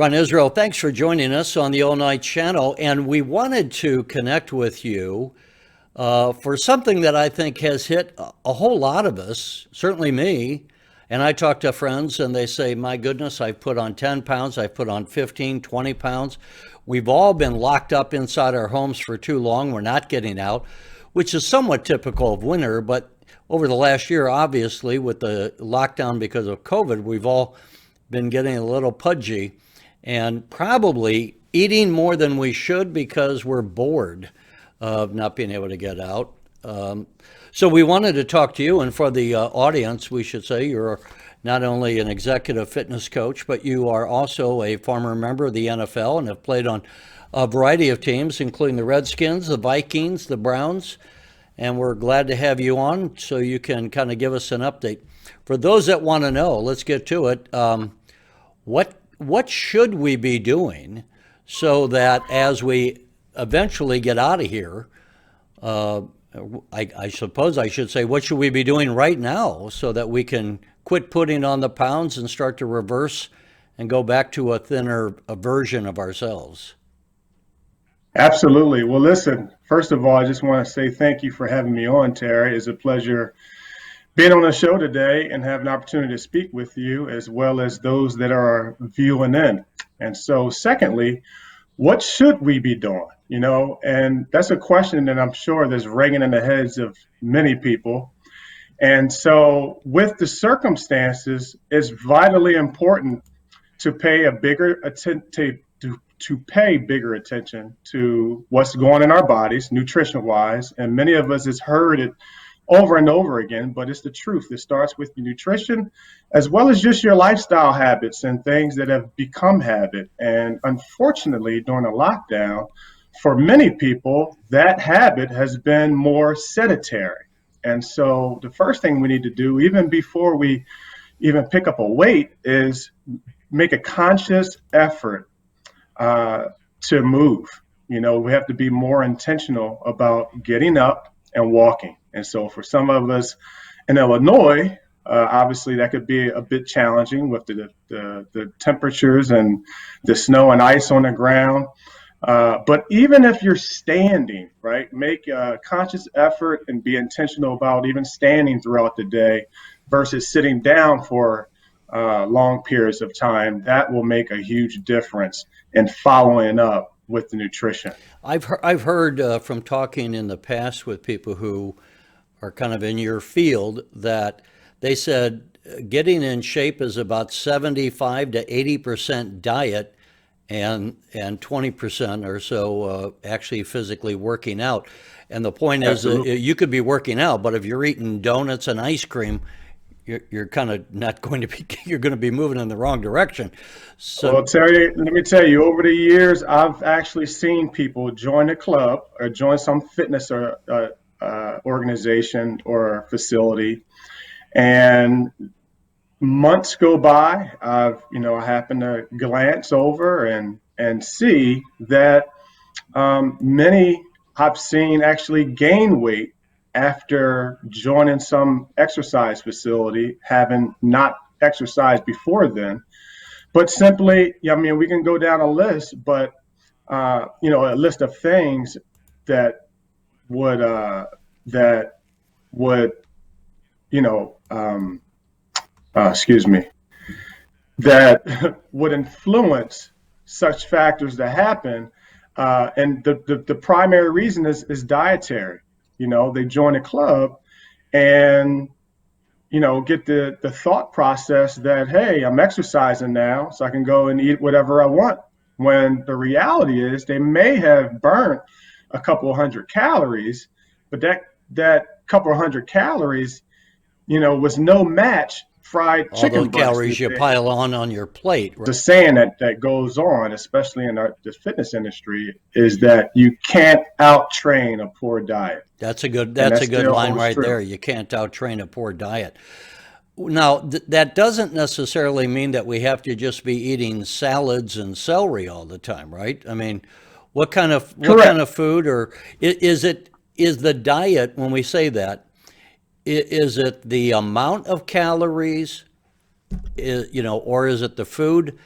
Ron Israel, thanks for joining us on the All Night Channel. And we wanted to connect with you for something that I think has hit a whole lot of us, certainly me. And I talk to friends and they say, my goodness, I've put on 10 pounds, I've put on 15, 20 pounds. We've all been locked up inside our homes for too long. We're not getting out, which is somewhat typical of winter. But over the last year, obviously, with the lockdown because of COVID, we've all been getting a little pudgy and probably eating more than we should because we're bored of not being able to get out. So we wanted to talk to you, and for the audience, we should say you're not only an executive fitness coach, but you are also a former member of the NFL and have played on a variety of teams, including the Redskins, the Vikings, the Browns, and we're glad to have you on so you can kind of give us an update. For those that want to know, let's get to it. What should we be doing so that as we eventually get out of here, I suppose I should say, what should we be doing right now so that we can quit putting on the pounds and start to reverse and go back to a thinner version of ourselves? Absolutely. Well, listen, first of all, I just want to say thank you for having me on, Terry. It's a pleasure being on the show today and have an opportunity to speak with you as well as those that are viewing in. And so, secondly, what should we be doing? And that's a question that I'm sure that's ringing in the heads of many people. And so, with the circumstances, it's vitally important to pay a bigger to pay bigger attention to what's going on in our bodies, nutrition-wise. And many of us has heard it over and over again, but it's the truth. It starts with your nutrition as well as just your lifestyle habits and things that have become habit. And unfortunately, during the lockdown, for many people, that habit has been more sedentary. And so the first thing we need to do, even before we even pick up a weight, is make a conscious effort to move. We have to be more intentional about getting up and walking. And so for some of us in Illinois, obviously that could be a bit challenging with the temperatures and the snow and ice on the ground. But even if you're standing, right, make a conscious effort and be intentional about even standing throughout the day versus sitting down for long periods of time. That will make a huge difference in following up with the nutrition. I've heard from talking in the past with people who are kind of in your field that they said getting in shape is about 75 to 80% diet and 20% or so actually physically working out. And the point is you could be working out, but if you're eating donuts and ice cream, you're kind of not going to be, you're going to be moving in the wrong direction. So, well, Terry, let me tell you, over the years, I've actually seen people join a club or join some fitness or organization or facility, and months go by. I happen to glance over and see that many I've seen actually gain weight after joining some exercise facility, having not exercised before then. But simply, we can go down a list, but a list of things that would that would influence such factors to happen. And the primary reason is dietary. They join a club and, get the thought process that, hey, I'm exercising now, so I can go and eat whatever I want. When the reality is they may have burnt a couple hundred calories, but that couple hundred calories, was no match fried all chicken those calories you pile on your plate. Right? The saying that goes on, especially in the fitness industry, is that you can't out-train a poor diet. That's a good line right there. You can't out-train a poor diet. Now, that doesn't necessarily mean that we have to just be eating salads and celery all the time, right? I mean, what kind of food, or is the diet, when we say that, is it the amount of calories, or is it the food?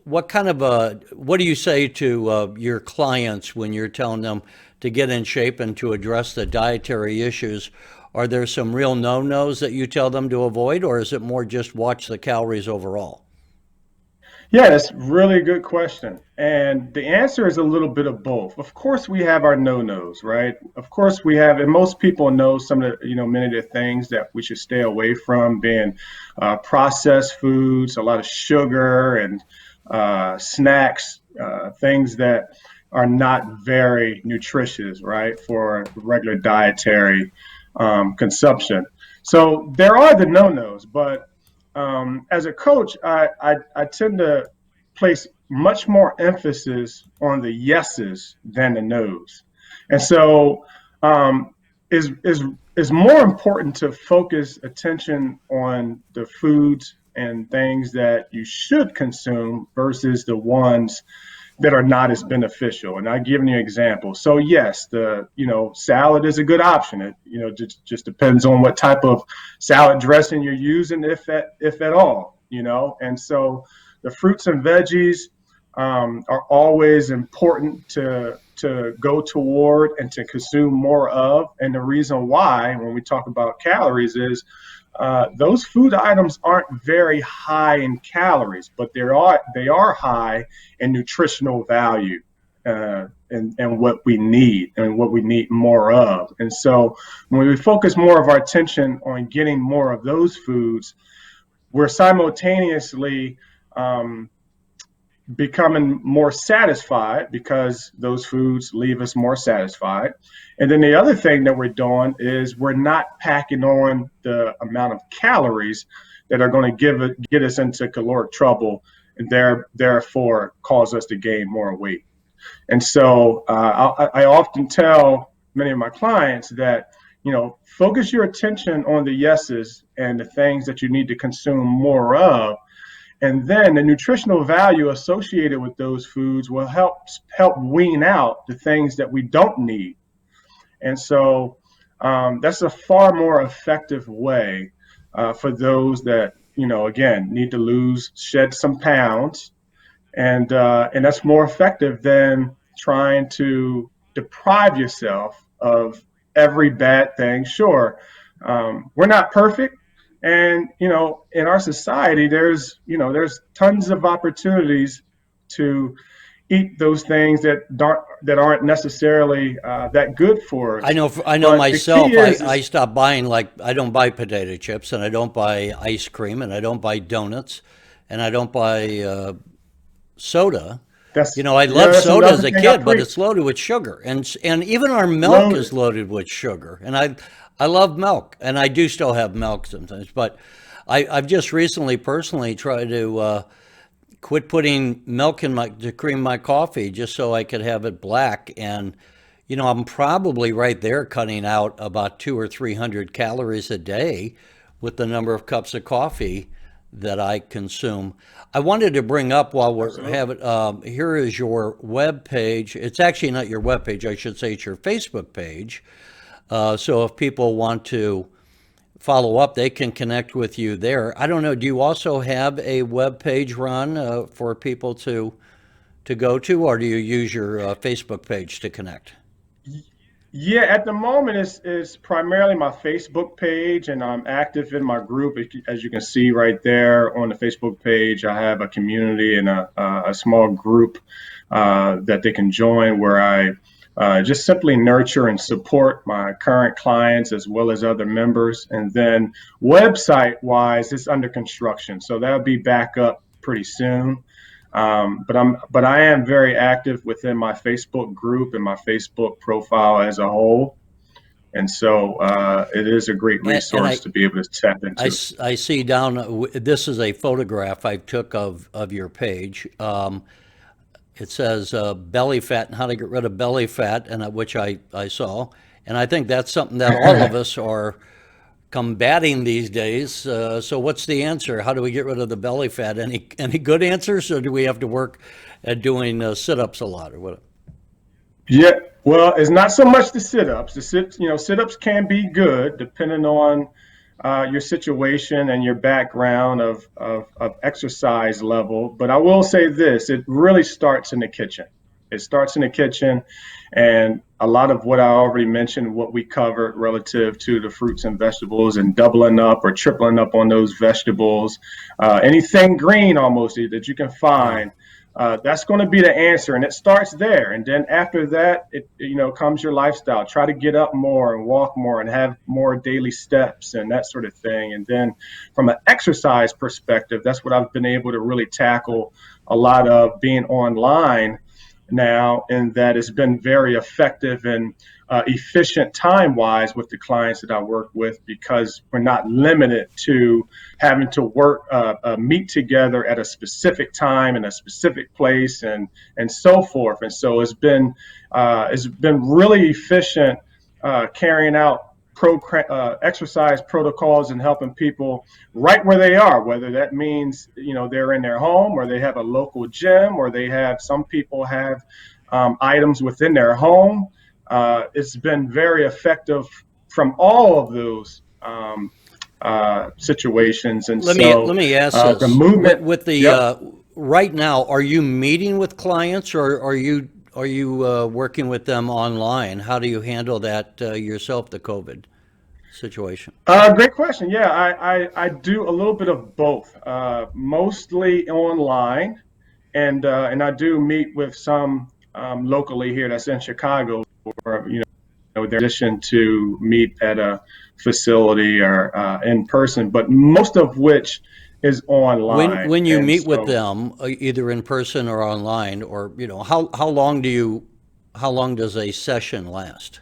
what kind of what do you say to your clients when you're telling them to get in shape and to address the dietary issues? Are there some real no-nos that you tell them to avoid, or is it more just watch the calories overall? Yeah, that's a really good question. And the answer is a little bit of both. Of course, we have our no-nos, right? Of course, we have, and most people know some of the, many of the things that we should stay away from, being processed foods, a lot of sugar and snacks, things that are not very nutritious, right, for regular dietary consumption. So there are the no-nos, but as a coach, I tend to place much more emphasis on the yeses than the nos, and so is more important to focus attention on the foods and things that you should consume versus the ones that are not as beneficial. And I give you an example. So yes, the salad is a good option. It just depends on what type of salad dressing you're using, if at all. And so the fruits and veggies are always important to go toward and to consume more of. And the reason why, when we talk about calories, is those food items aren't very high in calories, but they are high in nutritional value, and what we need and what we need more of. And so when we focus more of our attention on getting more of those foods, we're simultaneously becoming more satisfied because those foods leave us more satisfied. And then the other thing that we're doing is we're not packing on the amount of calories that are going to get us into caloric trouble and therefore cause us to gain more weight. And so I often tell many of my clients that, focus your attention on the yeses and the things that you need to consume more of. And then the nutritional value associated with those foods will help wean out the things that we don't need. And so that's a far more effective way for those that, again, need to shed some pounds. And that's more effective than trying to deprive yourself of every bad thing. Sure, we're not perfect, and in our society, there's tons of opportunities to eat those things that aren't necessarily that good for I us. know, I know But the key myself, I is stopped buying, like, I don't buy potato chips, and I don't buy ice cream, and I don't buy donuts, and I don't buy soda. that's I yeah, loved that's soda as another a thing I kid, but preach. it's loaded with sugar, and even our milk is Loaded. loaded with sugar. And I love milk, and I do still have milk sometimes. But I've just recently, personally, tried to quit putting milk in to cream my coffee just so I could have it black. And I'm probably right there cutting out about 200 or 300 calories a day with the number of cups of coffee that I consume. I wanted to bring up while we're Absolutely. having, here is your web page. It's actually not your web page, I should say it's your Facebook page. So if people want to follow up, they can connect with you there. I don't know, do you also have a web page run for people to go to, or do you use your Facebook page to connect? Yeah, at the moment it's primarily my Facebook page, and I'm active in my group. As you can see right there on the Facebook page, I have a community and a small group that they can join, where I just simply nurture and support my current clients as well as other members. And then website wise, it's under construction, so that'll be back up pretty soon. But I am very active within my Facebook group and my Facebook profile as a whole, and so it is a great And resource to be able to tap into. I see down, this is a photograph I took of your page. It says belly fat and how to get rid of belly fat, and which I saw. And I think that's something that all of us are combating these days. So what's the answer? How do we get rid of the belly fat? Any good answers, or do we have to work at doing sit-ups a lot, or what? Yeah, well, it's not so much the sit-ups. Sit-ups can be good depending on your situation and your background of exercise level. But I will say this, it really starts in the kitchen. It starts in the kitchen. And a lot of what I already mentioned, what we covered relative to the fruits and vegetables and doubling up or tripling up on those vegetables, anything green almost that you can Yeah. find, that's going to be the answer, and it starts there. And then after that, it comes your lifestyle. Try to get up more and walk more and have more daily steps and that sort of thing. And then from an exercise perspective, that's what I've been able to really tackle a lot of being online now, and that has been very effective and efficient time wise with the clients that I work with, because we're not limited to having to meet together at a specific time in a specific place and so forth. And so it's been really efficient carrying out exercise protocols and helping people right where they are, whether that means they're in their home or they have a local gym or they have some people have items within their home. It's been very effective from all of those situations, and Let so me ask the this: movement. with the Yep. right now, are you meeting with clients, or are you working with them online? How do you handle that yourself, the COVID situation? Great question. Yeah, I do a little bit of both, mostly online, and I do meet with some locally here that's in Chicago, or their addition to meet at a facility or in person, but most of which is online. When you And meet with so, them, either in person or online, or how long does a session last?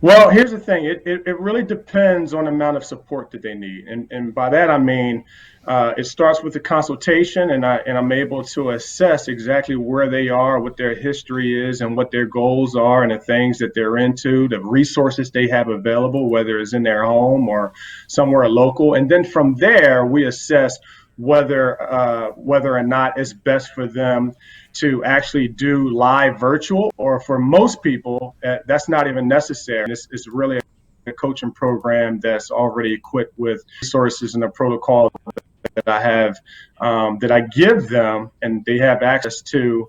well, here's the thing. It really depends on the amount of support that they need. And by that, I mean, it starts with the consultation, and I'm able to assess exactly where they are, what their history is, and what their goals are, and the things that they're into, the resources they have available, whether it's in their home or somewhere local. And then from there, we assess whether or not it's best for them to actually do live virtual, or for most people, that's not even necessary. It's really a coaching program that's already equipped with resources and a protocol that I have, that I give them, and they have access to,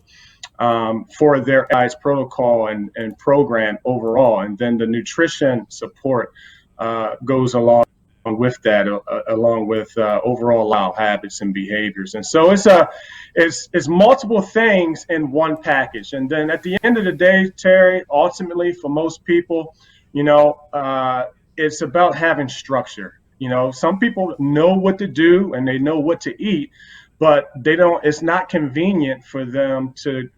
for their guys protocol and program overall. And then the nutrition support goes along with that, along with overall life habits and behaviors. And so it's multiple things in one package. And then at the end of the day, Terry, ultimately for most people, you know, it's about having structure. Some people know what to do and they know what to eat, but they don't. It's not convenient for them to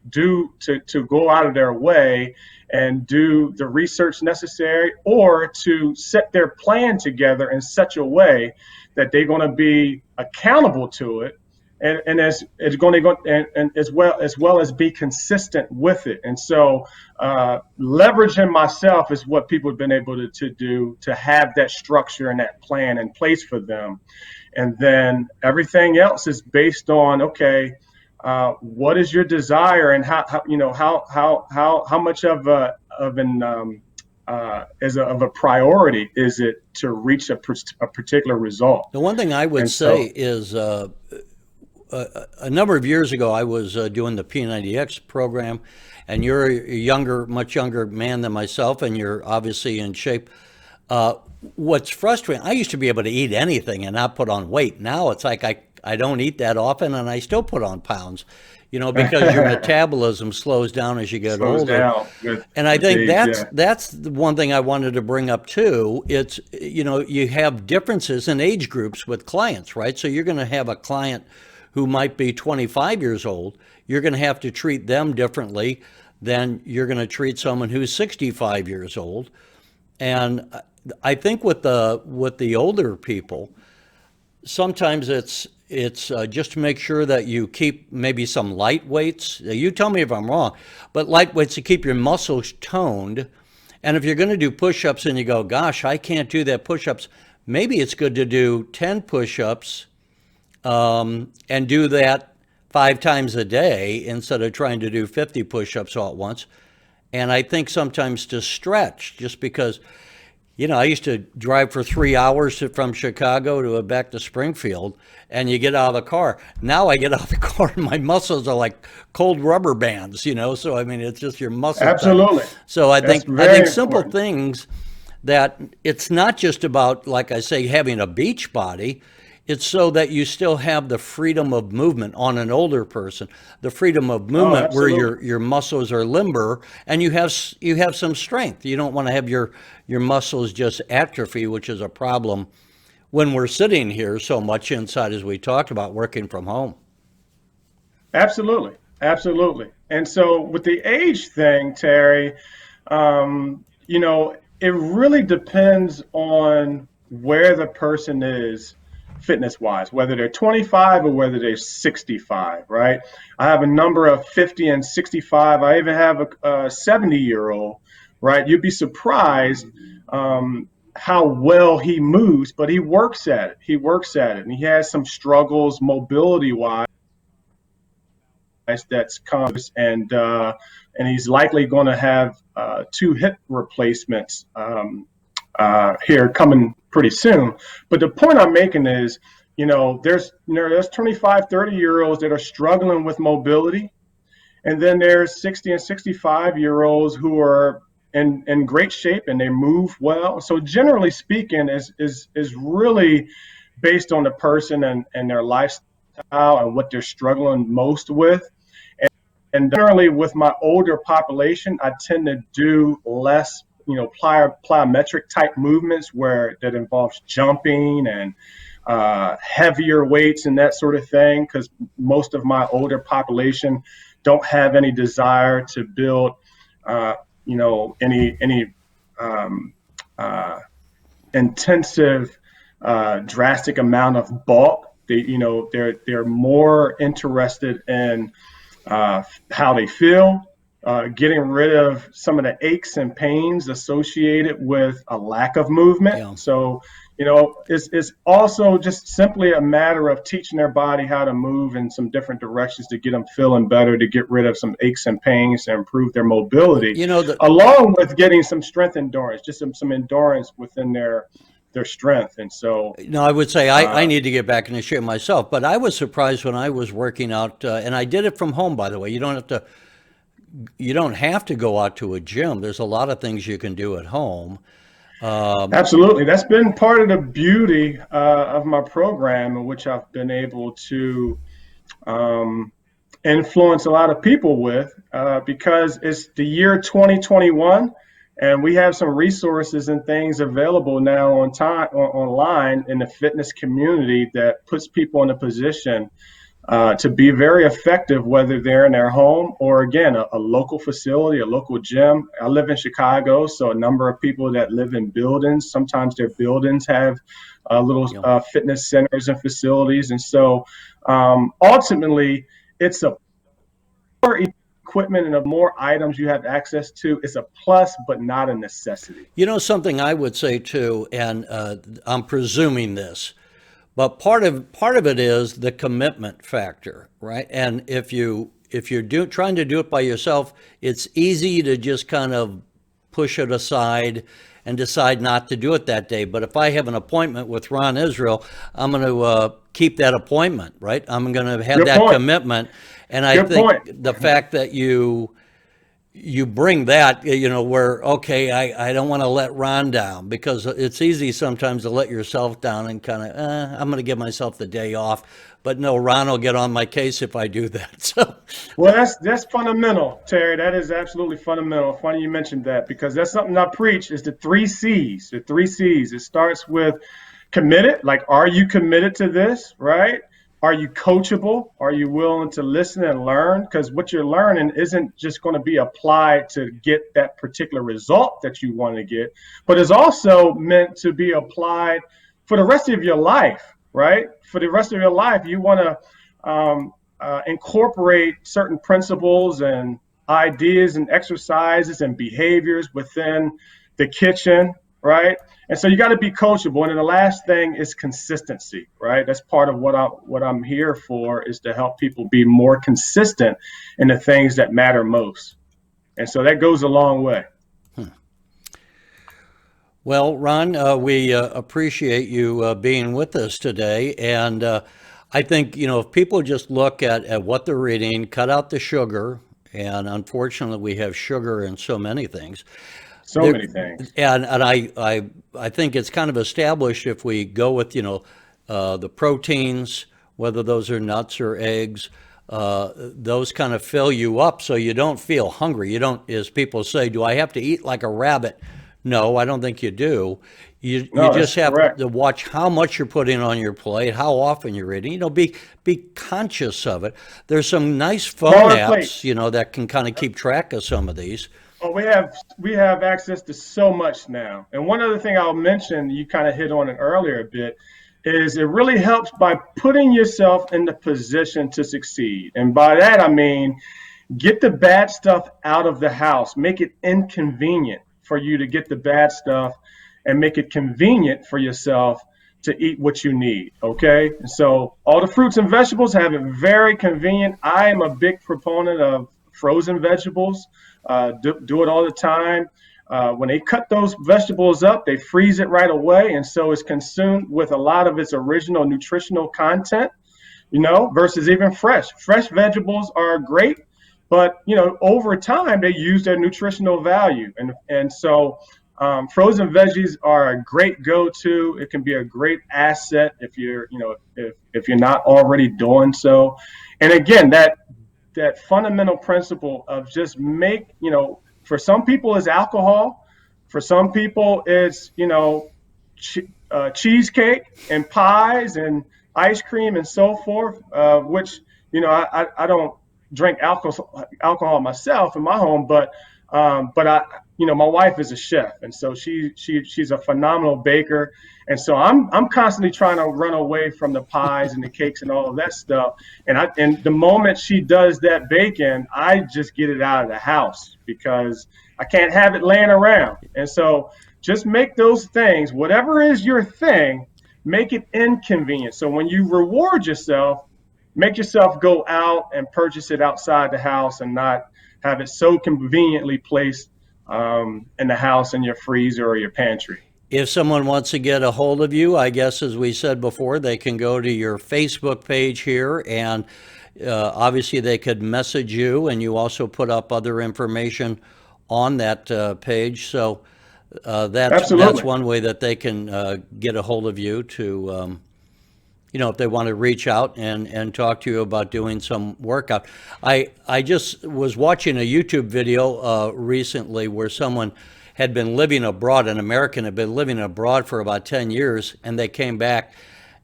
go out of their way and do the research necessary, or to set their plan together in such a way that they're going to be accountable to it, and as it's going to go, and as well as be consistent with it. And so leveraging myself is what people have been able to do, to have that structure and that plan in place for them. And then everything else is based on, okay, what is your desire, and how much of a priority is it to reach a particular result. The one thing I would And say so, is a number of years ago, I was doing the P90X program, and you're a much younger man than myself, and you're obviously in shape. Uh, what's frustrating, I used to be able to eat anything and not put on weight. Now it's like I don't eat that often, and I still put on pounds, because your metabolism slows down as you get slows older. down with And I with think age. Yeah. that's the one thing I wanted to bring up too. It's, you have differences in age groups with clients, right? So you're going to have a client who might be 25 years old. You're going to have to treat them differently than you're going to treat someone who's 65 years old. And I think with the older people, sometimes it's just to make sure that you keep maybe some light weights. You tell me if I'm wrong, but light weights to keep your muscles toned. And if you're going to do push-ups and you go, gosh, I can't do that push-ups, maybe it's good to do 10 push-ups, and do that 5 times a day instead of trying to do 50 push-ups all at once. And I think sometimes to stretch, just because I used to drive for 3 hours from Chicago to back to Springfield, and you get out of the car. Now I get out of the car and my muscles are like cold rubber bands. So I mean, it's just your muscle tight. Absolutely. So I That's think I think very simple important. things that it's not just about, like I say, having a beach body. It's so that you still have the freedom of movement on an older person, the freedom of Oh, movement where absolutely. your muscles are limber and you have some strength. You don't want to have your muscles just atrophy, which is a problem when we're sitting here so much inside, as we talked about working from home. Absolutely. Absolutely. And so with the age thing, Terry, it really depends on where the person is fitness wise, whether they're 25 or whether they're 65, right? I have a number of 50 and 65. I even have a 70-year-old, right? You'd be surprised how well he moves, but he works at it. He works at it. And he has some struggles mobility wise that's comes and he's likely going to have two hip replacements here coming pretty soon. But the point I'm making is, there's 25, 30-year olds that are struggling with mobility, and then there's 60 and 65-year olds who are in great shape and they move well. So generally speaking, is really based on the person and their lifestyle and what they're struggling most with. And generally, with my older population, I tend to do less, plyometric type movements where that involves jumping and heavier weights and that sort of thing. Because most of my older population don't have any desire to build, any um, uh, intensive, drastic amount of bulk. They're more interested in how they feel, getting rid of some of the aches and pains associated with a lack of movement. Yeah. So, it's also just simply a matter of teaching their body how to move in some different directions to get them feeling better, to get rid of some aches and pains, to improve their mobility, You know the along with getting some strength endurance, just some endurance within their strength. And so, No, I would say I uh, need to get back into shape myself, but I was surprised when I was working out, and I did it from home, by the way. You don't have to go out to a gym. There's a lot of things you can do at home. Absolutely. That's been part of the beauty of my program, in which I've been able to um, influence a lot of people with, because it's the year 2021, and we have some resources and things available now online in the fitness community that puts people in a position to be very effective, whether they're in their home or, again, a local facility, a local gym. I live in Chicago, so a number of people that live in buildings, sometimes their buildings have little Yeah. fitness centers and facilities. And so ultimately, it's a more equipment and the more items you have access to, it's a plus, but not a necessity. Something I would say too, and I'm presuming this, but part of it is the commitment factor, right? And if you're trying to do it by yourself, it's easy to just kind of push it aside and decide not to do it that day. But if I have an appointment with Ron Israel, I'm going to keep that appointment, right? I'm going to have Good that point. commitment. And I Good think point. the fact that you bring that, where, okay, I don't want to let Ron down, because it's easy sometimes to let yourself down and kind of, I'm going to give myself the day off. But no, Ron will get on my case if I do that. So, Well, that's fundamental, Terry. That is absolutely fundamental. Funny you mentioned that, because that's something I preach, is the three C's. The three C's. It starts with committed. Like, are you committed to this, right? Are you coachable? Are you willing to listen and learn? Because what you're learning isn't just going to be applied to get that particular result that you want to get, but is also meant to be applied for the rest of your life, right? For the rest of your life, you want to incorporate certain principles and ideas and exercises and behaviors within the kitchen, right? And so you got to be coachable. And then the last thing is consistency, right? That's part of what I'm here for, is to help people be more consistent in the things that matter most. And so that goes a long way. Well, Ron, we appreciate you being with us today. And I think, if people just look at what they're reading, cut out the sugar, and unfortunately, we have sugar in so many things. So There, many things. and I think it's kind of established if we go with, the proteins, whether those are nuts or eggs, those kind of fill you up so you don't feel hungry. You don't, as people say, do I have to eat like a rabbit? No, I don't think you do. You No, just that's have correct. to watch how much you're putting on your plate, how often you're eating. Be conscious of it. There's some nice phone Smaller apps, plates. that can kind of keep track of some of these. Oh, we have access to so much now. And one other thing I'll mention, you kind of hit on it earlier a bit, is it really helps by putting yourself in the position to succeed. And by that I mean get the bad stuff out of the house. Make it inconvenient for you to get the bad stuff and make it convenient for yourself to eat what you need. Okay. So all the fruits and vegetables have it very convenient. I am a big proponent of frozen vegetables. Do it all the time. When they cut those vegetables up, they freeze it right away. And so it's consumed with a lot of its original nutritional content, versus even fresh. Fresh vegetables are great, but over time they use their nutritional value, and so frozen veggies are a great go-to. It can be a great asset if if you're not already doing so. And again, that fundamental principle of just for some people it's alcohol, for some people it's cheesecake and pies and ice cream and so forth, which I don't drink alcohol myself in my home, but my wife is a chef, and so she's a phenomenal baker, and so I'm constantly trying to run away from the pies and the cakes and all of that stuff. And the moment she does that baking, I just get it out of the house because I can't have it laying around. And so just make those things, whatever is your thing, make it inconvenient. So when you reward yourself, make yourself go out and purchase it outside the house and not have it so conveniently placed in the house in your freezer or your pantry. If someone wants to get a hold of you, I guess as we said before, they can go to your Facebook page here, and obviously they could message you, and you also put up other information on that page. So that's Absolutely. one way that they can get a hold of you to if they want to reach out and talk to you about doing some workout. I just was watching a YouTube video recently where someone had been living abroad, an American had been living abroad for about 10 years, and they came back,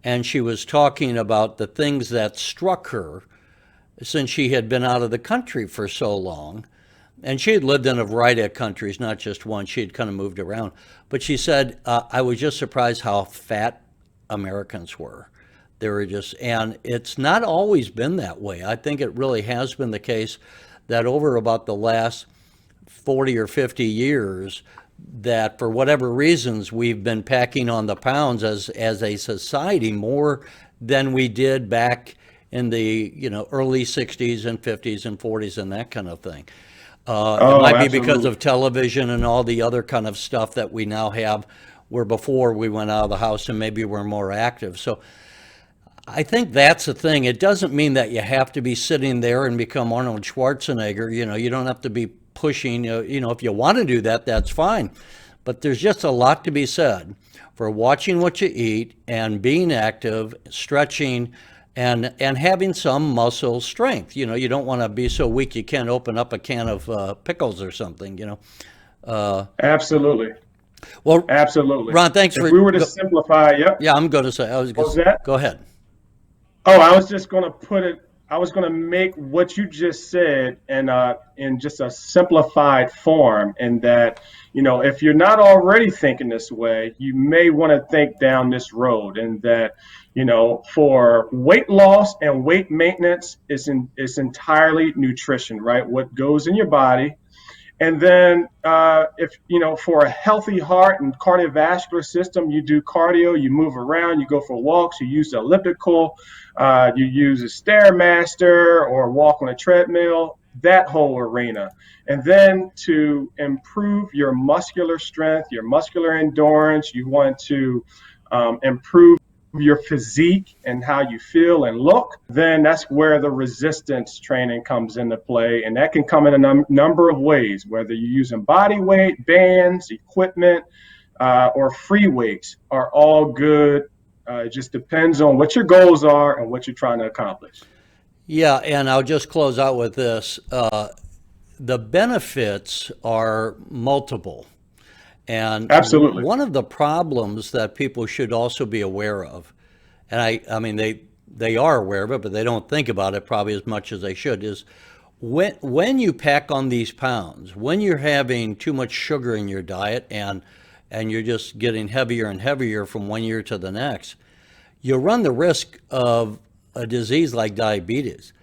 and she was talking about the things that struck her since she had been out of the country for so long. And she had lived in a variety of countries, not just one. She had kind of moved around. But she said, I was just surprised how fat Americans were. They were just, and it's not always been that way. I think it really has been the case that over about the last 40 or 50 years, that for whatever reasons, we've been packing on the pounds as a society more than we did back in the early 60s and 50s and 40s and that kind of thing. It Oh, might be because absolutely. of television and all the other kind of stuff that we now have, where before we went out of the house and maybe we're more active. So I think that's the thing. It doesn't mean that you have to be sitting there and become Arnold Schwarzenegger. You don't have to be pushing. If you want to do that, that's fine. But there's just a lot to be said for watching what you eat and being active, stretching, and having some muscle strength. You don't want to be so weak you can't open up a can of pickles or something. Absolutely. Well, Absolutely. Ron, thanks If for. we were to simplify, yep. Yeah, I'm going to say. I was What going was to that? go ahead. Oh, I was just going to put it, I was going to make what you just said in just a simplified form, in that, if you're not already thinking this way, you may want to think down this road, and that, for weight loss and weight maintenance, it's entirely nutrition, right? What goes in your body. And then, if for a healthy heart and cardiovascular system, you do cardio, you move around, you go for walks, you use the elliptical, you use a stairmaster or walk on a treadmill. that whole arena. And then to improve your muscular strength, your muscular endurance, you want to improve your physique and how you feel and look, then that's where the resistance training comes into play. And that can come in a number of ways, whether you're using body weight, bands, equipment, or free weights are all good. It just depends on what your goals are and what you're trying to accomplish. Yeah, and I'll just close out with this. The benefits are multiple. And Absolutely. one of the problems that people should also be aware of, and I mean, they are aware of it, but they don't think about it probably as much as they should, is when you pack on these pounds, when you're having too much sugar in your diet and you're just getting heavier and heavier from one year to the next, you run the risk of a disease like diabetes.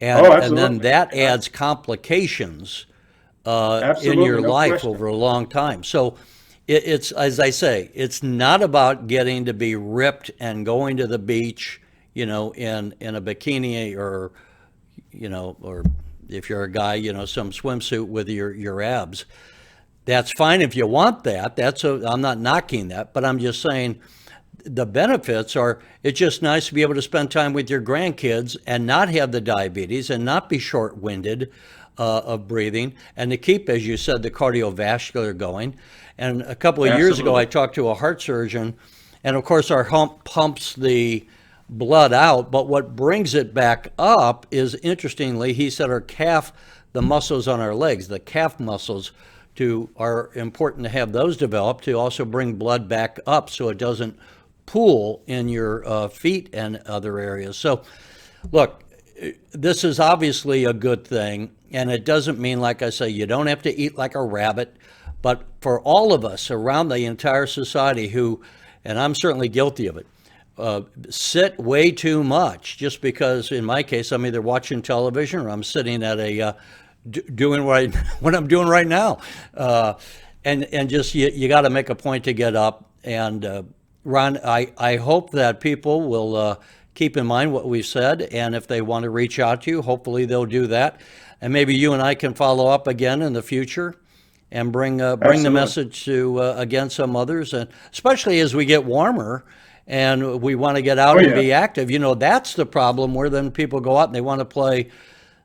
Oh, And then absolutely. that adds complications in Absolutely. your No life question. over a long time. So it's, as I say, it's not about getting to be ripped and going to the beach, in a bikini or, or if you're a guy, some swimsuit with your abs. That's fine if you want that. I'm not knocking that, but I'm just saying the benefits are it's just nice to be able to spend time with your grandkids and not have the diabetes and not be short-winded of breathing and to keep, as you said, the cardiovascular going. And a couple of years ago, I Absolutely. talked to a heart surgeon, and of course, our hump pumps the blood out, but what brings it back up is, interestingly, he said the muscles on our legs, the calf muscles, are important to have those developed to also bring blood back up so it doesn't pool in your feet and other areas. So, look, this is obviously a good thing, and it doesn't mean, like I say, you don't have to eat like a rabbit, but for all of us around the entire society who, and I'm certainly guilty of it, sit way too much just because, in my case, I'm either watching television or I'm sitting at doing what I'm doing right now, and just you got to make a point to get up. And Ron, I hope that people will keep in mind what we've said, and if they want to reach out to you, hopefully they'll do that, and maybe you and I can follow up again in the future and bring the Absolutely. message to again some others, and especially as we get warmer and we want to get out Oh, and yeah. be active. That's the problem where then people go out and they want to play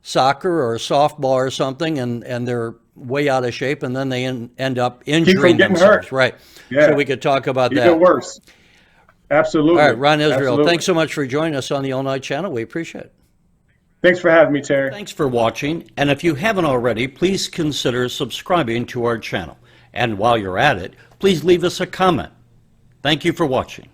soccer or softball or something, and they're way out of shape, and then they end up Keep from injuring getting hurt. themselves. Right. So Yeah. we could talk about Even that. worse. All right, Absolutely. Ron Israel, Absolutely. thanks so much for joining us on the All Night Channel. We appreciate it. Thanks for having me, Terry. Thanks for watching, and if you haven't already, please consider subscribing to our channel. And while you're at it, please leave us a comment. Thank you for watching.